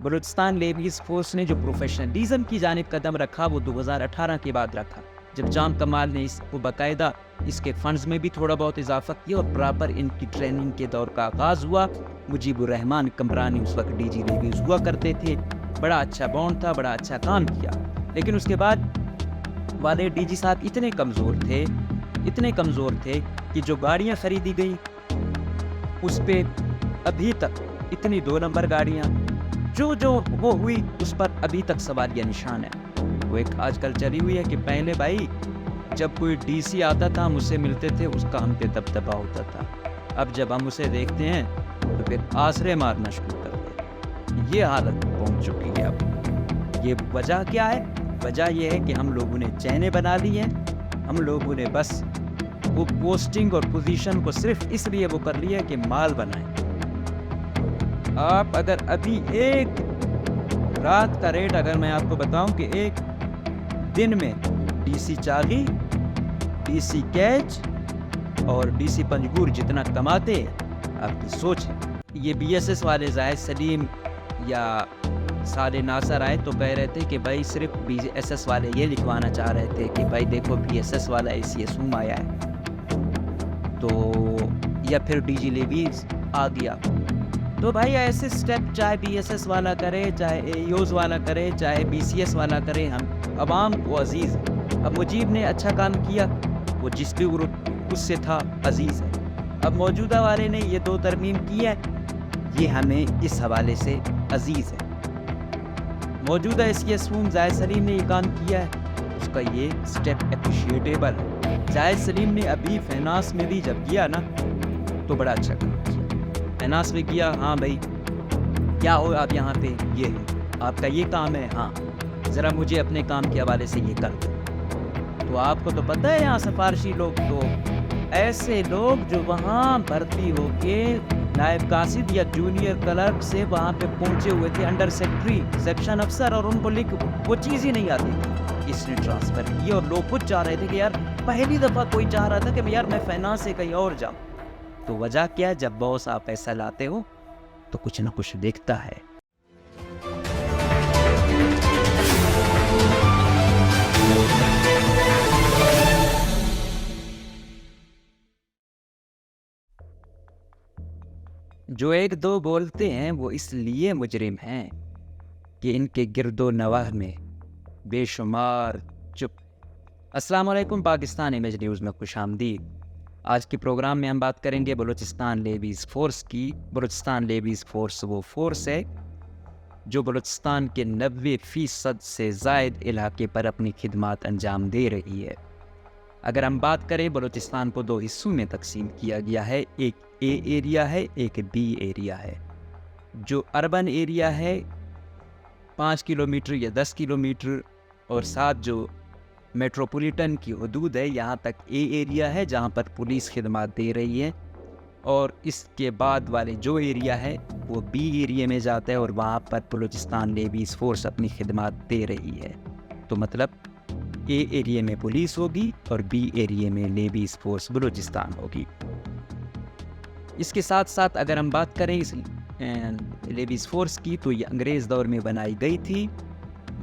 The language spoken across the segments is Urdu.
بلوچستان لیبیز فورس نے جو پروفیشنلزم کی جانب قدم رکھا وہ 2018 کے بعد رکھا، جب جام کمال نے اس کو باقاعدہ اس کے فنڈز میں بھی تھوڑا بہت اضافہ کیا اور پراپر ان کی ٹریننگ کے دور کا آغاز ہوا۔ مجیب الرحمان کمرانی اس وقت ڈی جی لیبیز ہوا کرتے تھے، بڑا اچھا بانڈ تھا، بڑا اچھا کام کیا، لیکن اس کے بعد والے ڈی جی صاحب اتنے کمزور تھے کہ جو گاڑیاں خریدی گئی اس پہ ابھی تک اتنی 2 نمبر گاڑیاں جو وہ ہوئی اس پر ابھی تک سوالیہ نشان ہے۔ وہ ایک آج کل چلی ہوئی ہے کہ پہلے بھائی جب کوئی ڈی سی آتا تھا ہم اس سے ملتے تھے، اس کا ہم پہ دبدبا ہوتا تھا، اب جب ہم اسے دیکھتے ہیں تو پھر آسرے مارنا شروع کرتے ہیں۔ یہ حالت پہنچ چکی ہے اب۔ یہ وجہ کیا ہے؟ وجہ یہ ہے کہ ہم لوگوں نے چینیں بنا لی ہیں، ہم لوگوں نے بس وہ پوسٹنگ اور پوزیشن کو صرف اس لیے وہ کر لیا کہ مال بنائیں۔ آپ اگر ابھی ایک رات کا ریٹ اگر میں آپ کو بتاؤں کہ ایک دن میں D C Chagai, D C Kech اور ڈی سی پنجگور جتنا کماتے ہیں، آپ کی سوچ ہے۔ یہ بی ایس ایس والے زاہد سلیم یا سارے ناصر آئے تو کہہ رہے تھے کہ بھائی صرف بی ایس ایس والے یہ لکھوانا چاہ رہے تھے کہ بھائی دیکھو بی ایس ایس والا اے سی ایس اوم آیا ہے، تو یا پھر ڈی جی لیبیز آ گیا۔ تو بھائی ایسے سٹیپ چاہے بی ایس ایس والا کرے، چاہے اے ایوز والا کرے، چاہے بی سی ایس والا کرے، ہم عوام کو عزیز ہے۔ اب مجیب نے اچھا کام کیا، وہ جس بھی اس سے تھا عزیز ہے۔ اب موجودہ والے نے یہ 2 ترمیم کی ہے، یہ ہمیں اس حوالے سے عزیز ہے۔ موجودہ ایس سی ایس اوم زاہد سلیم نے یہ کام کیا ہے، اس کا یہ سٹیپ اپریشیٹیبل ہے۔ زاہد سلیم نے ابھی فینانس میں بھی جب کیا نا تو بڑا اچھا کام کیا۔ فینانس میں کیا، ہاں بھائی کیا ہو آپ یہاں پہ، یہ ہے آپ کا یہ کام ہے، ہاں ذرا مجھے اپنے کام کے حوالے سے یہ کر دو۔ تو آپ کو تو پتہ ہے یہاں سفارشی لوگ تو ایسے لوگ جو وہاں بھرتی ہو کے نائب قاصد یا جونیئر کلرک سے وہاں پہ پہنچے ہوئے تھے، انڈر سیکٹری، سیکشن افسر، اور ان کو وہ چیز ہی نہیں آتی تھی، اس نے ٹرانسفر کی اور لوگ خود چاہ رہے تھے کہ یار پہلی دفعہ کوئی چاہ رہا تھا کہ یار میں فائنانس سے کہیں اور جاؤں۔ تو وجہ کیا؟ جب باس آپ ایسا لاتے ہو تو کچھ نہ کچھ دیکھتا ہے۔ جو 1-2 بولتے ہیں وہ اس لیے مجرم ہیں کہ ان کے گرد و نواح میں بے شمار چپ۔ السلام علیکم، پاکستان امیج نیوز میں خوش آمدید۔ آج کے پروگرام میں ہم بات کریں گے بلوچستان لیبیز فورس کی۔ بلوچستان لیبیز فورس وہ فورس ہے جو بلوچستان کے 90% سے زائد علاقے پر اپنی خدمات انجام دے رہی ہے۔ اگر ہم بات کریں، بلوچستان کو 2 حصوں میں تقسیم کیا گیا ہے، ایک اے ایریا ہے، ایک بی ایریا ہے۔ جو اربن ایریا ہے 5 کلومیٹر یا 10 کلومیٹر اور ساتھ جو میٹروپولیٹن کی حدود ہے، یہاں تک اے ایریا ہے جہاں پر پولیس خدمات دے رہی ہے، اور اس کے بعد والے جو ایریا ہے وہ بی ایریا میں جاتا ہے اور وہاں پر بلوچستان لیبیز فورس اپنی خدمات دے رہی ہے۔ تو مطلب اے ایریا میں پولیس ہوگی اور بی ایریا میں لیبیز فورس بلوچستان ہوگی۔ اس کے ساتھ ساتھ اگر ہم بات کریں اس لیبیز فورس کی، تو یہ انگریز دور میں بنائی گئی تھی۔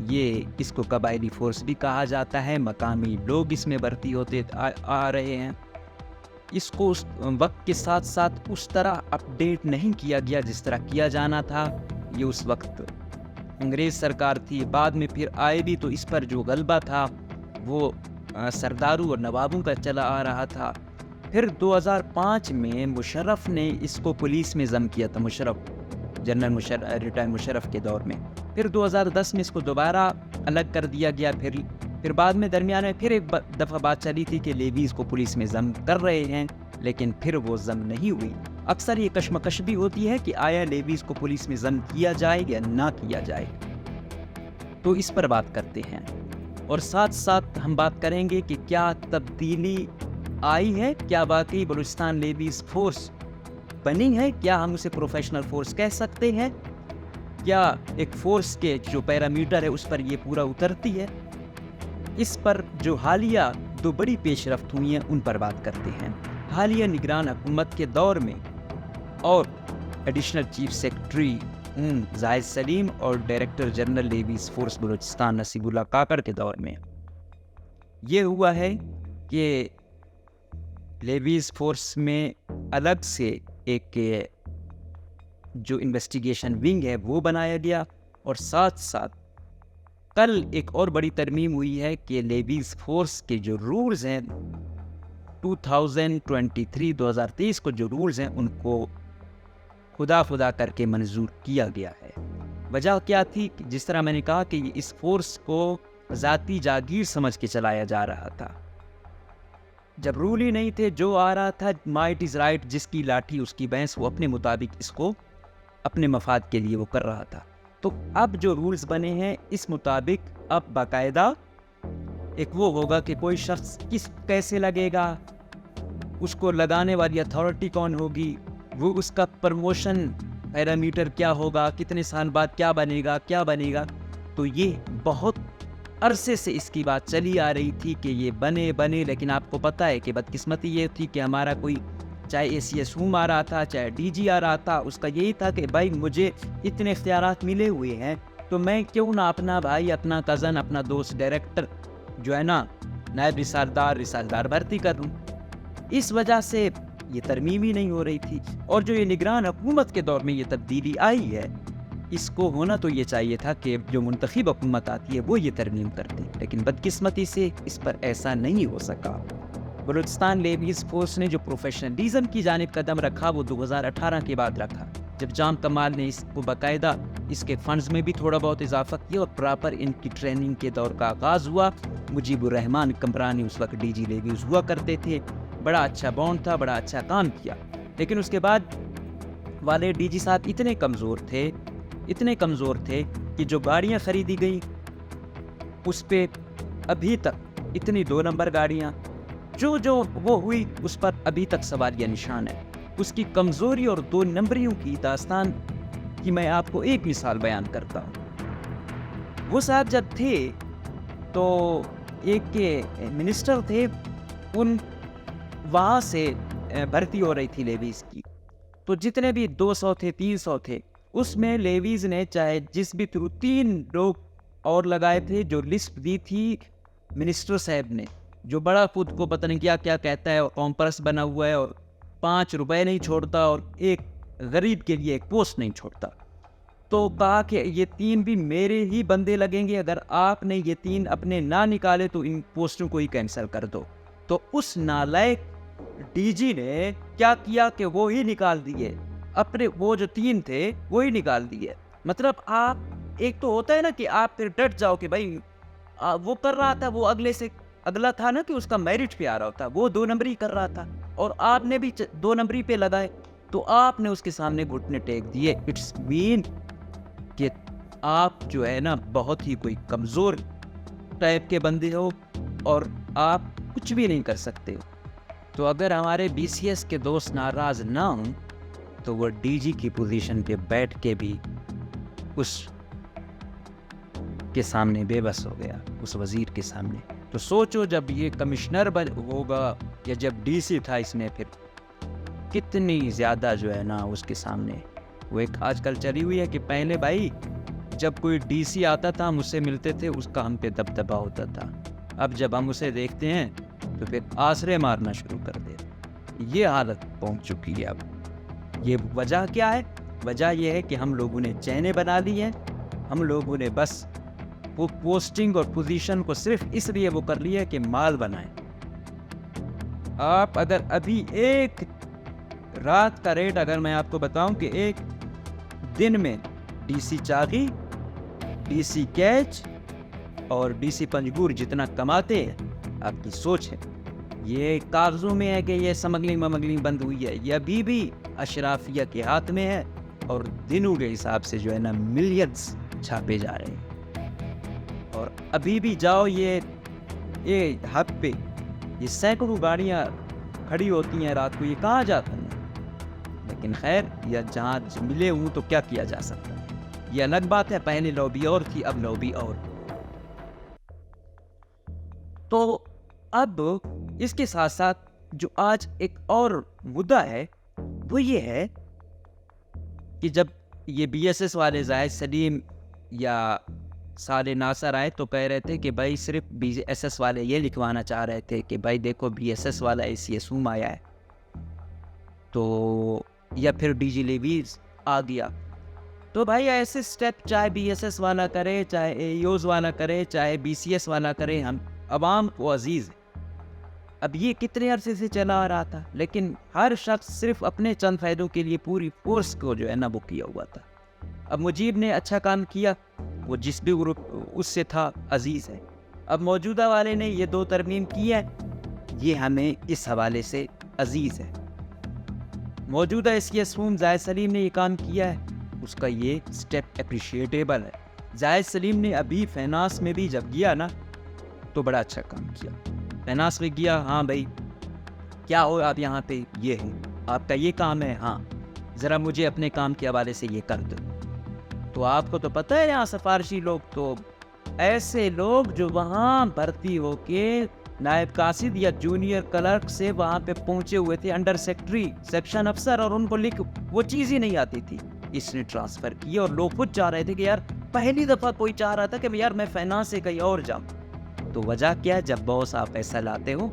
یہ اس کو قبائلی فورس بھی کہا جاتا ہے، مقامی لوگ اس میں بھرتی ہوتے آ رہے ہیں۔ اس کو اس وقت کے ساتھ ساتھ اس طرح اپڈیٹ نہیں کیا گیا جس طرح کیا جانا تھا۔ یہ اس وقت انگریز سرکار تھی، بعد میں پھر آئے بھی تو اس پر جو غلبہ تھا وہ سرداروں اور نوابوں کا چلا آ رہا تھا۔ پھر 2005 میں مشرف نے اس کو پولیس میں ضم کیا تھا، جنرل ریٹائر مشرف کے دور میں۔ پھر 2010 میں اس کو دوبارہ الگ کر دیا گیا۔ پھر بعد میں درمیان میں پھر ایک دفعہ بات چلی تھی کہ لیبیز کو پولیس میں ضم کر رہے ہیں، لیکن پھر وہ ضم نہیں ہوئی۔ اکثر یہ کشمکش بھی ہوتی ہے کہ آیا لیبیز کو پولیس میں ضم کیا جائے یا نہ کیا جائے، تو اس پر بات کرتے ہیں۔ اور ساتھ ساتھ ہم بات کریں گے کہ کیا تبدیلی آئی ہے، کیا واقعی بلوچستان لیبیز فورس بنی ہے، کیا ہم اسے پروفیشنل فورس کہہ سکتے ہیں، کیا ایک فورس کے جو پیرامیٹر ہے اس پر یہ پورا اترتی ہے۔ اس پر جو حالیہ 2 بڑی پیش رفت ہوئی ہیں ان پر بات کرتے ہیں۔ حالیہ نگران حکومت کے دور میں اور ایڈیشنل چیف سیکرٹری زاہد سلیم اور director general levies force Balochistan نصیب اللہ کاکڑ کے دور میں یہ ہوا ہے کہ لیویز فورس میں الگ سے ایک جو انویسٹیگیشن ونگ ہے وہ بنایا گیا، اور ساتھ ساتھ کل ایک اور بڑی ترمیم ہوئی ہے کہ لیویز فورس کے جو رولز ہیں 2023 کو جو رولز ہیں ان کو خدا کر کے منظور کیا گیا ہے۔ وجہ کیا تھی؟ جس طرح میں نے کہا کہ اس فورس کو ذاتی جاگیر سمجھ کے چلایا جا رہا تھا، جب رول ہی نہیں تھے، جو آ رہا تھا مائٹ از رائٹ، جس کی لاٹھی اس کی بھینس، وہ اپنے مطابق اس کو اپنے مفاد کے لیے وہ کر رہا تھا۔ تو اب جو رولز بنے ہیں اس مطابق اب باقاعدہ ایک وہ ہوگا کہ کوئی شخص کیسے لگے گا، اس کو لگانے والی اتھارٹی کون ہوگی، وہ اس کا پرموشن پیرامیٹر کیا ہوگا، کتنے سال بعد کیا بنے گا۔ تو یہ بہت عرصے سے اس کی بات چلی آ رہی تھی کہ یہ بنے، لیکن آپ کو پتہ ہے کہ بدقسمتی یہ تھی کہ ہمارا کوئی چاہے اے سی ایس ہوم آ رہا تھا، چاہے ڈی جی آ رہا تھا، اس کا یہی تھا کہ بھائی مجھے اتنے اختیارات ملے ہوئے ہیں تو میں کیوں نہ اپنا بھائی، اپنا کزن، اپنا دوست ڈائریکٹر جو ہے نا نائب رسالدار بھرتی کر لوں۔ اس وجہ سے یہ ترمیم ہی نہیں ہو رہی تھی، اور جو یہ نگران حکومت کے دور میں یہ تبدیلی آئی ہے، اس کو ہونا تو یہ چاہیے تھا کہ جو منتخب حکومت آتی ہے وہ یہ ترمیم کرتے، لیکن بدقسمتی سے اس پر ایسا نہیں ہو سکا۔ بلوچستان لیویز فورس نے جو پروفیشنلزم کی جانب قدم رکھا وہ 2018 کے بعد رکھا، جب جام کمال نے اس کو باقاعدہ اس کے فنڈز میں بھی تھوڑا بہت اضافہ کیا اور پراپر ان کی ٹریننگ کے دور کا آغاز ہوا۔ مجیب الرحمان کمرانی اس وقت ڈی جی لیویز ہوا کرتے تھے، بڑا اچھا بانڈ تھا، بڑا اچھا کام کیا، لیکن اس کے بعد والے ڈی جی صاحب اتنے کمزور تھے کہ جو گاڑیاں خریدی گئی اس پہ ابھی تک اتنی 2 نمبر گاڑیاں جو وہ ہوئی اس پر ابھی تک سوالیہ نشان ہے۔ اس کی کمزوری اور 2 نمبریوں کی داستان کی میں آپ کو ایک مثال بیان کرتا ہوں۔ وہ صاحب جب تھے تو ایک منسٹر تھے، ان وہاں سے بھرتی ہو رہی تھی لیویز کی، تو جتنے بھی 200 تھے 300 تھے، اس میں لیویز نے چاہے جس بھی تھرو 3 لوگ اور لگائے تھے، جو لسٹ دی تھی منسٹر صاحب نے، جو بڑا خود کو پتہ نہیں کیا کہتا ہے اور کمپرس بنا ہوا ہے اور 5 روپے نہیں چھوڑتا اور ایک غریب کے لیے ایک پوسٹ نہیں چھوڑتا، تو کہا کہ یہ 3 بھی میرے ہی بندے لگیں گے، اگر آپ نے یہ 3 اپنے نہ نکالے تو ان پوسٹوں کو ہی کینسل کر دو۔ تو اس نالائق ڈی جی نے کیا کیا کہ وہ ہی نکال دیے، اپنے وہ جو 3 تھے وہی نکال دیے۔ مطلب آپ ایک تو ہوتا ہے نا کہ آپ پھر ڈٹ جاؤ کہ بھائی وہ کر رہا تھا، وہ اگلا تھا نا کہ اس کا میرٹ پہ آ رہا تھا، وہ 2 نمبری کر رہا تھا اور آپ نے بھی 2 نمبری پہ لگائے، تو آپ نے اس کے سامنے گھٹنے ٹیک دیے۔ اٹس مین کہ آپ جو ہے نا بہت ہی کوئی کمزور ٹائپ کے بندے ہو اور آپ کچھ بھی نہیں کر سکتے ہو۔ تو اگر ہمارے بی سی ایس کے دوست ناراض نہ ہوں تو وہ ڈی جی کی پوزیشن پہ بیٹھ کے بھی اس کے سامنے بے بس ہو گیا، اس وزیر کے سامنے۔ تو سوچو جب یہ کمشنر ہوگا یا جب ڈی سی تھا اس میں، پھر کتنی زیادہ جو ہے نا اس کے سامنے وہ ایک آج کل چلی ہوئی ہے کہ پہلے بھائی جب کوئی ڈی سی آتا تھا ہم اس سے ملتے تھے، اس کا ہم پہ دبدبا ہوتا تھا، اب جب ہم اسے دیکھتے ہیں تو پھر آسرے مارنا شروع کر دے۔ یہ حالت پہنچ چکی ہے۔ اب یہ وجہ کیا ہے؟ وجہ یہ ہے کہ ہم لوگوں نے چینیں بنا لی ہیں، ہم لوگوں نے بس وہ پوسٹنگ اور پوزیشن کو صرف اس لیے وہ کر لیا ہے کہ مال بنائیں۔ آپ اگر ابھی ایک رات کا ریٹ اگر میں آپ کو بتاؤں کہ ایک دن میں D C Chagai, D C Kech اور ڈی سی پنجگور جتنا کماتے ہیں، آپ کی سوچ ہے یہ کاغذوں میں ہے کہ یہ سمگلنگ بند ہوئی ہے، یہ ابھی بھی اشرافیہ کے ہاتھ میں ہے اور دنوں کے حساب سے جو ہے نا ملینز چھاپے جا رہے ہیں۔ اور ابھی بھی جاؤ یہ ہب پہ یہ سینکڑوں گاڑیاں کھڑی ہوتی ہیں رات کو، یہ کہاں جاتا ہے؟ لیکن خیر یا جہاں ملے ہوں تو کیا کیا جا سکتا ہے، یہ الگ بات ہے، پہلے لوبی اور تھی اب لوبی اور۔ تو اب اس کے ساتھ ساتھ جو آج ایک اور مدعا ہے وہ یہ ہے کہ جب یہ بی ایس ایس والے زاہد سلیم یا صالح ناصر آئے تو کہہ رہے تھے کہ بھائی صرف بی ایس ایس والے یہ لکھوانا چاہ رہے تھے کہ بھائی دیکھو بی ایس ایس والا ACSوم آیا ہے، تو یا پھر ڈی جی لیویز آ گیا. تو بھائی ایسے سٹیپ چاہے بی ایس ایس والا کرے، چاہے AEOs والا کرے، چاہے BCS والا کرے، ہم عوام کو عزیز ہے. اب یہ کتنے عرصے سے چلا آ رہا تھا، لیکن ہر شخص صرف اپنے چند فائدوں کے لیے پوری فورس کو جو ہے نا وہ کیا ہوا تھا. اب مجیب نے اچھا کام کیا، وہ جس بھی گروپ اس سے تھا عزیز ہے. اب موجودہ والے نے یہ 2 ترمیم کی ہے، یہ ہمیں اس حوالے سے عزیز ہے. موجودہ ACSوم زاہد سلیم نے یہ کام کیا ہے، اس کا یہ سٹیپ اپریشیٹیبل ہے. زاہد سلیم نے ابھی فینانس میں بھی جب گیا نا تو بڑا اچھا کام کیا. فینانس میں گیا، ہاں بھائی کیا ہو آپ یہاں پہ، یہ ہے آپ کا یہ کام ہے، ہاں ذرا مجھے اپنے کام کے حوالے سے یہ کر دو. تو آپ کو تو پتہ ہے یہاں سفارشی لوگ تو ایسے لوگ جو وہاں بھرتی ہو کے نائب قاصد یا جونیئر کلرک سے وہاں پہ پہنچے ہوئے تھے، انڈر سیکٹری، سیکشن افسر، اور ان کو وہ چیز ہی نہیں آتی تھی. اس نے ٹرانسفر کیا اور لوگ خود چاہ رہے تھے کہ یار پہلی دفعہ کوئی چاہ رہا تھا کہ یار میں فائنانس سے کہیں اور جاؤں. تو وجہ کیا ہے، جب باس آپ پیسہ لاتے ہو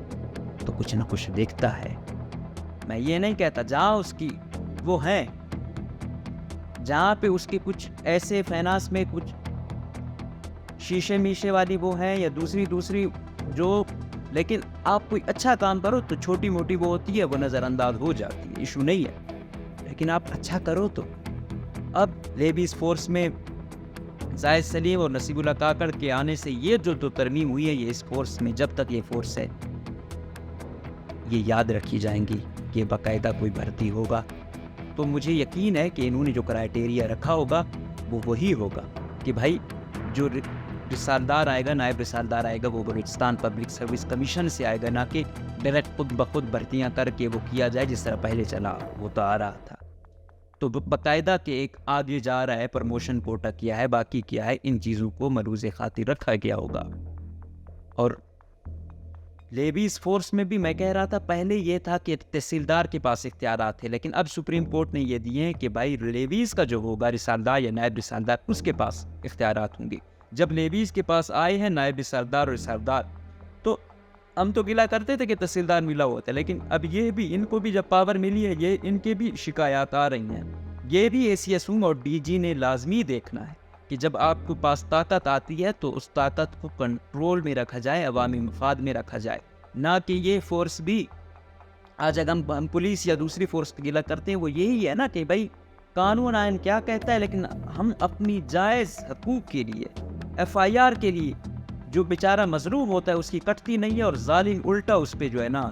تو کچھ نہ کچھ دیکھتا ہے. میں یہ نہیں کہتا جہاں اس کی وہ ہیں، جہاں پہ اس کے کچھ ایسے فائنانس میں کچھ شیشے میشے والی وہ ہیں یا دوسری جو، لیکن آپ کوئی اچھا کام کرو تو چھوٹی موٹی وہ ہوتی ہے وہ نظر انداز ہو جاتی ہے، ایشو نہیں ہے. لیکن آپ اچھا کرو تو. اب لیبیز فورس میں زاہد سلیم اور نصیب اللہ کاکڑ کے آنے سے یہ جو 2 ترمیم ہوئی ہے، یہ اس فورس میں جب تک یہ فورس ہے یہ یاد رکھی جائیں گی کہ باقاعدہ کوئی بھرتی ہوگا تو مجھے یقین ہے کہ انہوں نے جو کرائٹیریا رکھا ہوگا وہ وہی ہوگا کہ بھائی جو رسالدار آئے گا، نائب رسالدار آئے گا، وہ بلوچستان پبلک سروس کمیشن سے آئے گا، نہ کہ ڈائریکٹ خود بخود بھرتیاں کر کے وہ کیا جائے جس طرح پہلے چلا وہ تو آ رہا تھا. تو باقاعدہ کہ ایک آگے جا رہا ہے، پروموشن کوٹا کیا ہے، باقی کیا ہے، ان چیزوں کو ملوز خاطر رکھا گیا ہوگا. اور لیبیز فورس میں بھی میں کہہ رہا تھا پہلے یہ تھا کہ تحصیلدار کے پاس اختیارات تھے، لیکن اب سپریم کورٹ نے یہ دیے ہیں کہ بھائی لیبیز کا جو ہوگا رسالدار یا نائب رسالدار اس کے پاس اختیارات ہوں گے. جب لیبیز کے پاس آئے ہیں نائب رسالدار اور رسالدار تو ہم تو گلا کرتے تھے کہ تحصیلدار ملا ہوتا ہے، لیکن اب یہ بھی ان کو بھی جب پاور ملی ہے یہ ان کے بھی شکایات آ رہی ہیں. یہ بھی ACSوم اور DG نے لازمی دیکھنا ہے کہ جب آپ کو پاس طاقت آتی ہے تو اس طاقت کو کنٹرول میں رکھا جائے، عوامی مفاد میں رکھا جائے، نہ کہ یہ فورس بھی آج اگر ہم پولیس یا دوسری فورس کی گلا کرتے ہیں وہ یہی ہے نا کہ بھائی قانون آئین کیا کہتا ہے، لیکن ہم اپنی جائز حقوق کے لیے FIR کے لیے جو بیچارہ مظلوم ہوتا ہے اس کی کٹتی نہیں ہے، اور ظالم الٹا اس پہ جو ہے نا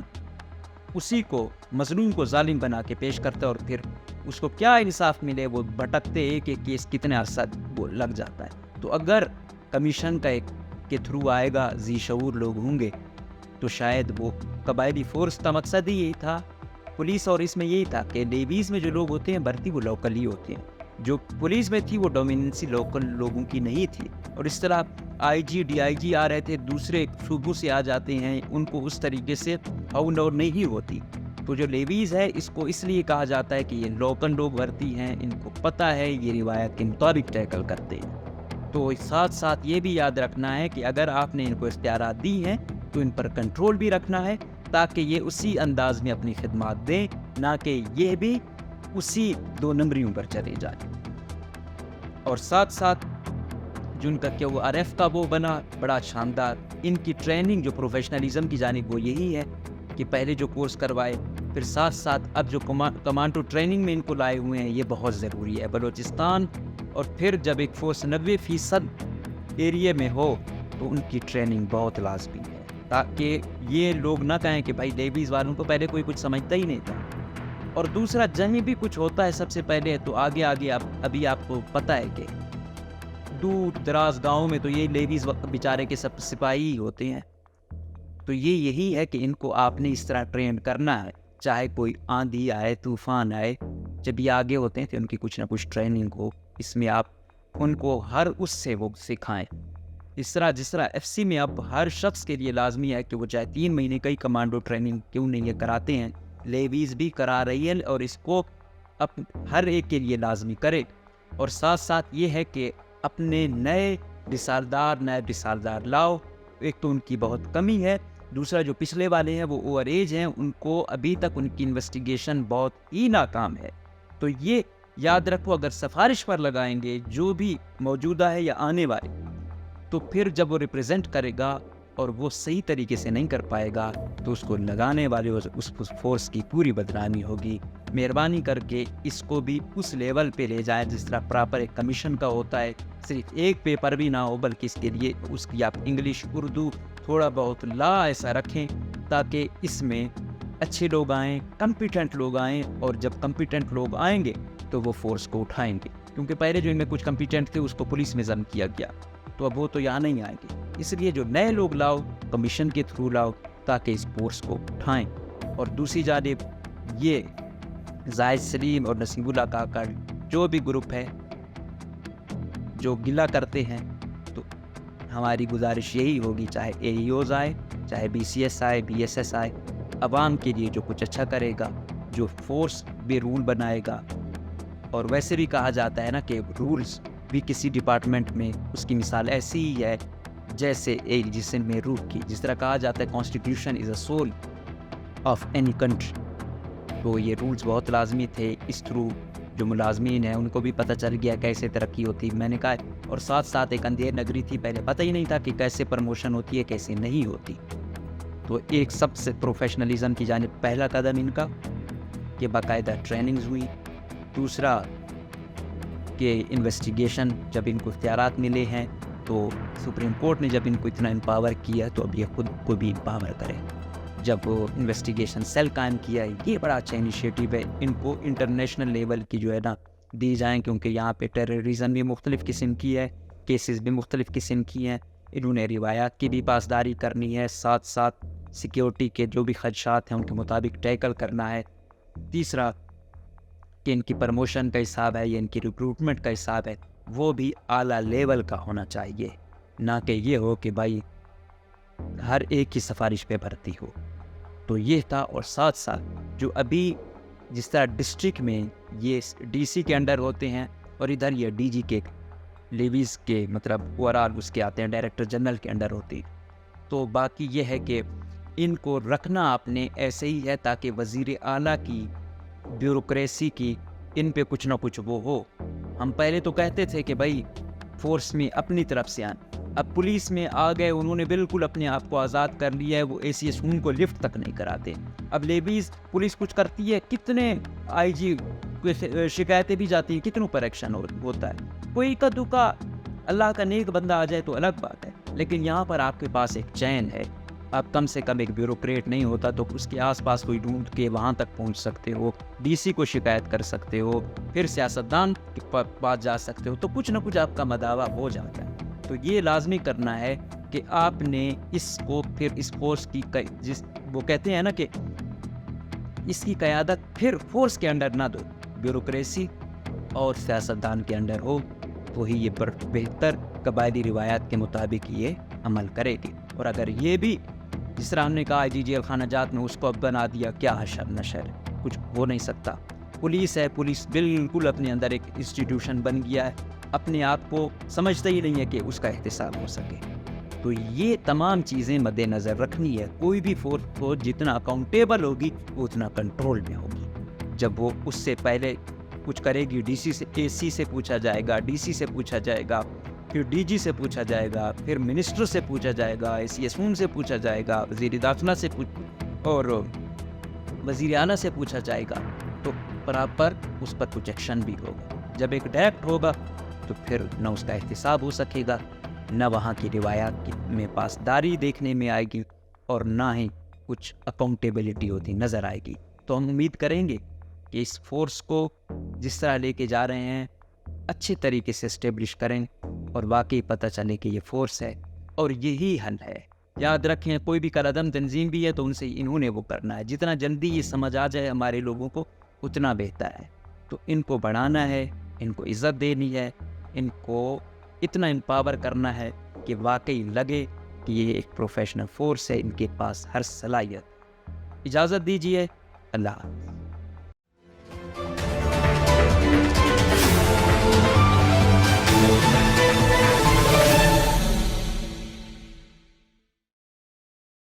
اسی کو مظلوم کو ظالم بنا کے پیش کرتا ہے، اور پھر اس کو کیا انصاف ملے، وہ بھٹکتے ایک ایک کیس کتنے عرصہ وہ لگ جاتا ہے. تو اگر کمیشن کا ایک کے تھرو آئے گا، ذی شعور لوگ ہوں گے تو شاید وہ قبائلی فورس کا مقصد ہی یہی تھا، پولیس اور اس میں یہی تھا کہ لیبیز میں جو لوگ ہوتے ہیں بھرتی وہ لوکل ہی ہوتے ہیں، جو پولیس میں تھی وہ ڈومیننسی لوکل لوگوں کی نہیں تھی. اور اس طرح IG DIG آ رہے تھے دوسرے صوبوں سے آ جاتے ہیں، ان کو اس طریقے سے آؤن اور نہیں ہوتی. تو جو لیبیز ہے اس کو اس لیے کہا جاتا ہے کہ یہ لوکل لوگ بھرتی ہیں، ان کو پتہ ہے یہ روایت کے مطابق ٹیکل کرتے ہیں. تو ساتھ ساتھ یہ بھی یاد رکھنا ہے کہ اگر آپ نے ان کو اختیارات دی ہیں تو ان پر کنٹرول بھی رکھنا ہے تاکہ یہ اسی انداز میں اپنی خدمات دیں، نہ کہ یہ بھی اسی 2 نمبریوں پر چلے جائیں. اور ساتھ ساتھ جن کا کہ وہ RF کا وہ بنا بڑا شاندار، ان کی ٹریننگ جو پروفیشنلزم کی جانب وہ یہی ہے کہ پہلے جو کورس کروائے، پھر ساتھ ساتھ اب جو کمانڈو ٹریننگ میں ان کو لائے ہوئے ہیں یہ بہت ضروری ہے بلوچستان. اور پھر جب ایک فورس 90% ایریے میں ہو تو ان کی ٹریننگ بہت لازمی ہے تاکہ یہ لوگ نہ کہیں کہ بھائی لیبیز والوں کو پہلے کوئی کچھ سمجھتا ہی نہیں تھا. اور دوسرا جہیں بھی کچھ ہوتا ہے سب سے پہلے تو آگے ابھی آپ کو پتہ ہے کہ دور دراز گاؤں میں تو یہ لیبیز بیچارے کے سب سپاہی ہی ہوتے ہیں. تو یہی ہے کہ ان کو آپ نے اس طرح ٹرین کرنا ہے، چاہے کوئی آندھی آئے، طوفان آئے، جب یہ آگے ہوتے ہیں تو ان کی کچھ نہ کچھ ٹریننگ ہو، اس میں آپ ان کو ہر اس سے وہ سکھائیں. جس طرح FC میں اب ہر شخص کے لیے لازمی ہے کہ وہ چاہے 3 مہینے کا ہی کمانڈو ٹریننگ کیوں نہیں یہ کراتے ہیں، لیبیز بھی کرا رہی ہے اور اس کو ہر ایک کے لیے لازمی کرے اور ساتھ ساتھ یہ ہے کہ اپنے نائب رسالدار لاؤ. ایک تو ان کی بہت کمی ہے, دوسرا جو پچھلے والے ہیں وہ اوور ایج ہیں, ان کو ابھی تک ان کی انویسٹیگیشن بہت ہی ناکام ہے. تو یہ یاد رکھو, اگر سفارش پر لگائیں گے جو بھی موجودہ ہے یا آنے والے, تو پھر جب وہ ریپریزنٹ کرے گا اور وہ صحیح طریقے سے نہیں کر پائے گا تو اس کو لگانے والے اس فورس کی پوری بدنامی ہوگی. مہربانی کر کے اس کو بھی اس لیول پہ لے جائیں جس طرح پراپر ایک کمیشن کا ہوتا ہے. صرف ایک پیپر بھی نہ ہو, بلکہ اس کے لیے اس کی آپ انگلش, اردو, تھوڑا بہت لا ایسا رکھیں تاکہ اس میں اچھے لوگ آئیں, کمپیٹنٹ لوگ آئیں, اور جب کمپیٹنٹ لوگ آئیں گے تو وہ فورس کو اٹھائیں گے. کیونکہ پہلے جو ان میں کچھ کمپیٹنٹ تھے اس کو پولیس میں ضم کیا گیا, تو اب وہ تو یہاں نہیں آئیں گے. اس لیے جو نئے لوگ لاؤ کمیشن کے تھرو لاؤ تاکہ اس فورس کو اٹھائیں. اور دوسری جانب یہ زاہد سلیم اور نصیب اللہ کاکڑ جو بھی گروپ ہے جو گلہ کرتے ہیں, تو ہماری گزارش یہی ہوگی, چاہے اے ای اوز آئے, چاہے بی سی ایس آئے, بی ایس ایس آئے, عوام کے لیے جو کچھ اچھا کرے گا, جو فورس بھی رول بنائے گا. اور ویسے بھی کہا جاتا ہے نا کہ رولز بھی کسی ڈپارٹمنٹ میں اس کی مثال ایسی ہی ہے جیسے ایک جسم میں روح کی. جس طرح کہا جاتا ہے constitution is a soul of any country, تو یہ رولز بہت لازمی تھے. اس تھرو جو ملازمین ہیں ان کو بھی پتہ چل گیا کیسے ترقی ہوتی, میں نے کہا. اور ساتھ ساتھ ایک اندھیر نگری تھی, پہلے پتہ ہی نہیں تھا کہ کیسے پروموشن ہوتی ہے کیسے نہیں ہوتی. تو ایک سب سے پروفیشنلزم کی جانب پہلا قدم ان کا کہ باقاعدہ ٹریننگز ہوئی. دوسرا کہ انویسٹیگیشن جب ان کو اختیارات ملے ہیں تو سپریم کورٹ نے جب ان کو اتنا امپاور کیا تو اب یہ خود کو بھی امپاور کریں. جب وہ انویسٹیگیشن سیل قائم کیا ہے, یہ بڑا اچھا انیشیٹو ہے. ان کو انٹرنیشنل لیول کی جو ہے نا دی جائیں, کیونکہ یہاں پہ ٹیررزم بھی مختلف قسم کی ہے, کیسز بھی مختلف قسم کی ہیں. انہوں نے روایات کی بھی پاسداری کرنی ہے, ساتھ ساتھ سیکیورٹی کے جو بھی خدشات ہیں ان کے مطابق ٹیکل کرنا ہے. تیسرا کہ ان کی پروموشن کا حساب ہے یا ان کی ریکروٹمنٹ کا حساب ہے وہ بھی اعلیٰ لیول کا ہونا چاہیے, نہ کہ یہ ہو کہ بھائی ہر ایک کی سفارش پہ بھرتی ہو. تو یہ تھا. اور ساتھ ساتھ جو ابھی جس طرح ڈسٹرکٹ میں یہ ڈی سی کے انڈر ہوتے ہیں اور ادھر یہ ڈی جی کے لیویز کے مطلب اوورال اس کے آتے ہیں, ڈائریکٹر جنرل کے انڈر ہوتی, تو باقی یہ ہے کہ ان کو رکھنا آپ نے ایسے ہی ہے تاکہ وزیر اعلیٰ کی بیوروکریسی کی ان پہ کچھ نہ کچھ وہ ہو. ہم پہلے تو کہتے تھے کہ بھائی فورس میں اپنی طرف سے آئیں, اب پولیس میں آ گئے, انہوں نے بالکل اپنے آپ کو آزاد کر لیا ہے, وہ اے سی ایس ان کو لفٹ تک نہیں کراتے. اب لیویز پولیس کچھ کرتی ہے, کتنے آئی جی شکایتیں بھی جاتی ہیں, کتنوں پر ایکشن ہوتا ہے. کوئی کا دکا اللہ کا نیک بندہ آ جائے تو الگ بات ہے, لیکن یہاں پر آپ کے پاس ایک چین ہے. آپ کم سے کم ایک بیوروکریٹ نہیں ہوتا تو اس کے آس پاس کوئی ڈھونڈ کے وہاں تک پہنچ سکتے ہو, ڈی سی کو شکایت کر سکتے ہو, پھر سیاستدان کے پاس جا سکتے ہو, تو کچھ نہ کچھ آپ کا مداوع ہو جاتا ہے. تو یہ لازمی کرنا ہے کہ آپ نے اس کو پھر اس فورس کی وہ کہتے ہیں نا کہ اس کی قیادت پھر فورس کے انڈر نہ دو, بیوروکریسی اور سیاستدان کے انڈر ہو, وہی یہ بہتر قبائلی روایات کے مطابق یہ عمل کرے گی. اور اگر یہ بھی جس طرح ہم نے کہا جی جیل خانہ جات میں اس کو اب بنا دیا, کیا حشر نشر, کچھ ہو نہیں سکتا. پولیس ہے, پولیس بالکل اپنے اندر ایک انسٹیٹیوشن بن گیا ہے, اپنے آپ کو سمجھتا ہی نہیں ہے کہ اس کا احتساب ہو سکے. تو یہ تمام چیزیں مد نظر رکھنی ہے. کوئی بھی فورس جتنا اکاؤنٹیبل ہوگی وہ اتنا کنٹرول میں ہوگی. جب وہ اس سے پہلے کچھ کرے گی, ڈی سی سے اے سی سے پوچھا جائے گا, ڈی سی سے پوچھا جائے گا, پھر ڈی جی سے پوچھا جائے گا, پھر منسٹر سے پوچھا جائے گا, اے سی ایس اون سے پوچھا جائے گا, وزیر داخلہ سے اور وزیر اعلیٰ سے پوچھا جائے گا, تو پراپر اس پر کچھ ایکشن بھی ہوگا. جب ایک ڈائریکٹ ہوگا تو پھر نہ اس کا احتساب ہو سکے گا, نہ وہاں کی روایات میں پاسداری دیکھنے میں آئے گی, اور نہ ہی کچھ اکاؤنٹیبلٹی ہوتی نظر آئے گی. تو ہم امید کریں گے کہ اس فورس کو جس طرح لے کے جا رہے ہیں اچھے طریقے سے اسٹیبلش کریں, اور واقعی پتہ چلے کہ یہ فورس ہے اور یہی حل ہے. یاد رکھیں کوئی بھی کالعدم تنظیم بھی ہے تو ان سے انہوں نے وہ کرنا ہے. جتنا جلدی یہ سمجھ آ جائے ہمارے لوگوں کو اتنا بہتر ہے. تو ان کو بڑھانا ہے, ان کو عزت دینی ہے, ان کو اتنا امپاور کرنا ہے کہ واقعی لگے کہ یہ ایک پروفیشنل فورس ہے, ان کے پاس ہر صلاحیت. اجازت دیجیے, اللہ حافظ.